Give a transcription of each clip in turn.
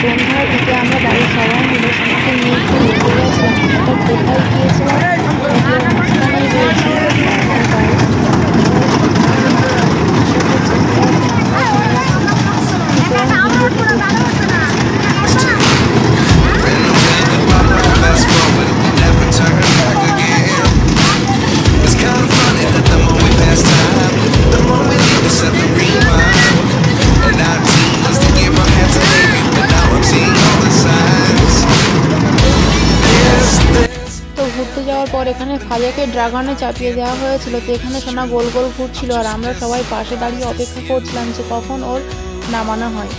সন্ধ্যার দিকে আমরা বাড়ির সবাই মিলে সোনাকে নিয়ে একটু ঘুরতে গেছিলাম। এটা কোথায় গিয়েছিলাম মাঝখানেই রয়েছে। ঘুরতে যাওয়ার পর এখানে খাজাকে ড্রাগনে চাপিয়ে দেওয়া হয়েছিল। তো এখানে সোনা গোল গোল ঘুরছিল আর আমরা সবাই পাশে দাঁড়িয়ে অপেক্ষা করছিলাম যে কখন ওর নামানো হয়।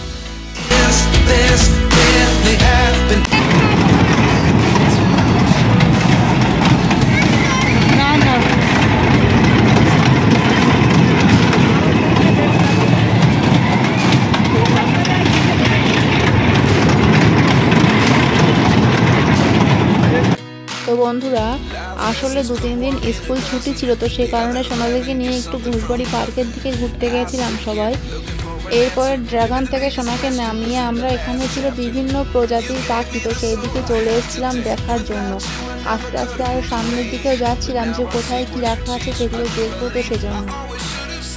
তো বন্ধুরা, আসলে 2-3 দিন স্কুল ছুটি ছিল, তো সেই কারণে সোনাদেরকে নিয়ে একটু ঘোষবাড়ি পার্কের দিকে ঘুরতে গেছিলাম সবাই। এরপরে ড্রাগন থেকে সোনাকে নামিয়ে আমরা এখানে ছিল বিভিন্ন প্রজাতির পাখি, তো সেই দিকে চলে এসেছিলাম দেখার জন্য। আস্তে আস্তে আরও সামনের দিকেও যাচ্ছিলাম যে কোথায় কী রাখা আছে সেগুলো দেখবো, তো সেজন্য।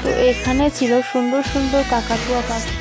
তো এখানে ছিল সুন্দর সুন্দর কাকাতুয়া পাখি।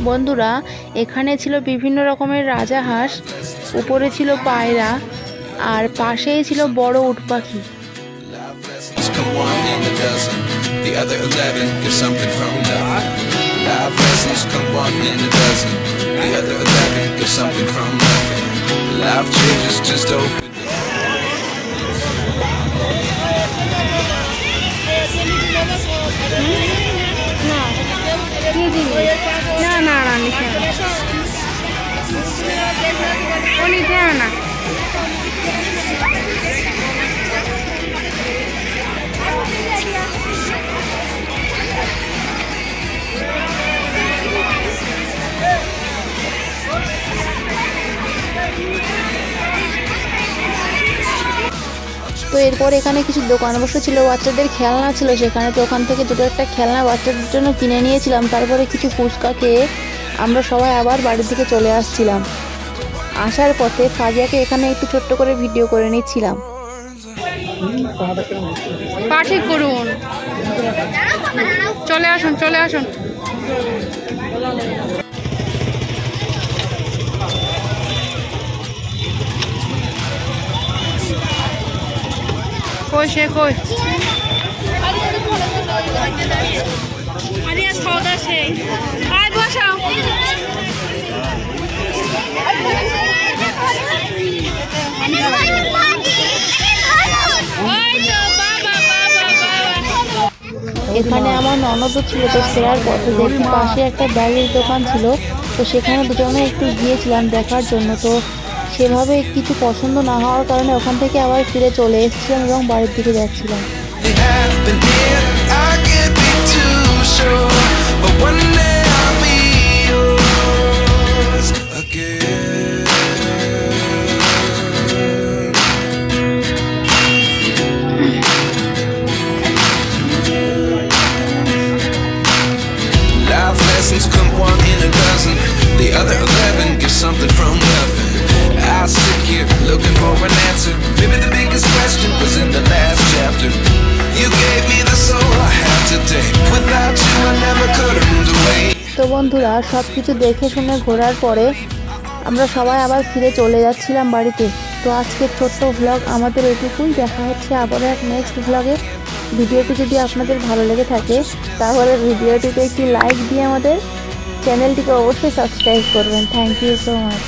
বন্ধুরা, এখানে ছিল বিভিন্ন রকমের রাজাহাঁস, উপরে ছিল পায়রা আর পাশেই ছিল বড় উট পাখি। না না না নিতে ও নিতে না। তো এরপর এখানে কিছু দোকান বসেছিল, বাচ্চাদের খেলনা ছিল সেখানে। তো ওখান থেকে দুটো একটা খেলনা বাচ্চাদের জন্য কিনে নিয়েছিলাম। তারপরে কিছু ফুচকা খেয়ে আমরা সবাই আবার বাড়ির দিকে চলে আসছিলাম। আসার পথে ফাজিয়াকে এখানে একটু ছোট্ট করে ভিডিও করে নিচ্ছিলাম। ঠিক করুন, চলে আসুন চলে আসুন। কই সে কই আরে সৌদা সে আয় বসাও। এখানে আমার ননদও ছিল। তো ফেরার পথে দেখি পাশে একটা ব্যাগের দোকান ছিল, তো সেখানে দুজনে একটু গিয়েছিলাম দেখার জন্য। তো সেভাবে কিছু পছন্দ না হওয়ার কারণে ওখান থেকে আবার ফিরে চলে এসেছিলাম এবং বাড়ির দিকে যাচ্ছিলাম। Come one in a dozen, the other 11 give something from nothing. I sit here looking for an answer. Maybe the biggest question was in the last chapter. You gave me the soul I have today. Without you I never could have moved away. তো বন্ধুরা, সব কিছু দেখে শুনে ঘোরার পরে আমরা সবাই আবার ফিরে চলে যাচ্ছিলাম বাড়িতে। তো আজকের ছোট্ট ভ্লগ আমাদের এটুকুই। দেখা হচ্ছে আবার এক নেক্সট ভ্লগে। ভিডিওটি যদি আপনাদের ভালো লেগে থাকে তাহলে ভিডিওটিতে একটি লাইক দিয়ে আমাদের চ্যানেলটিকে অবশ্যই সাবস্ক্রাইব করবেন। Thank you so much.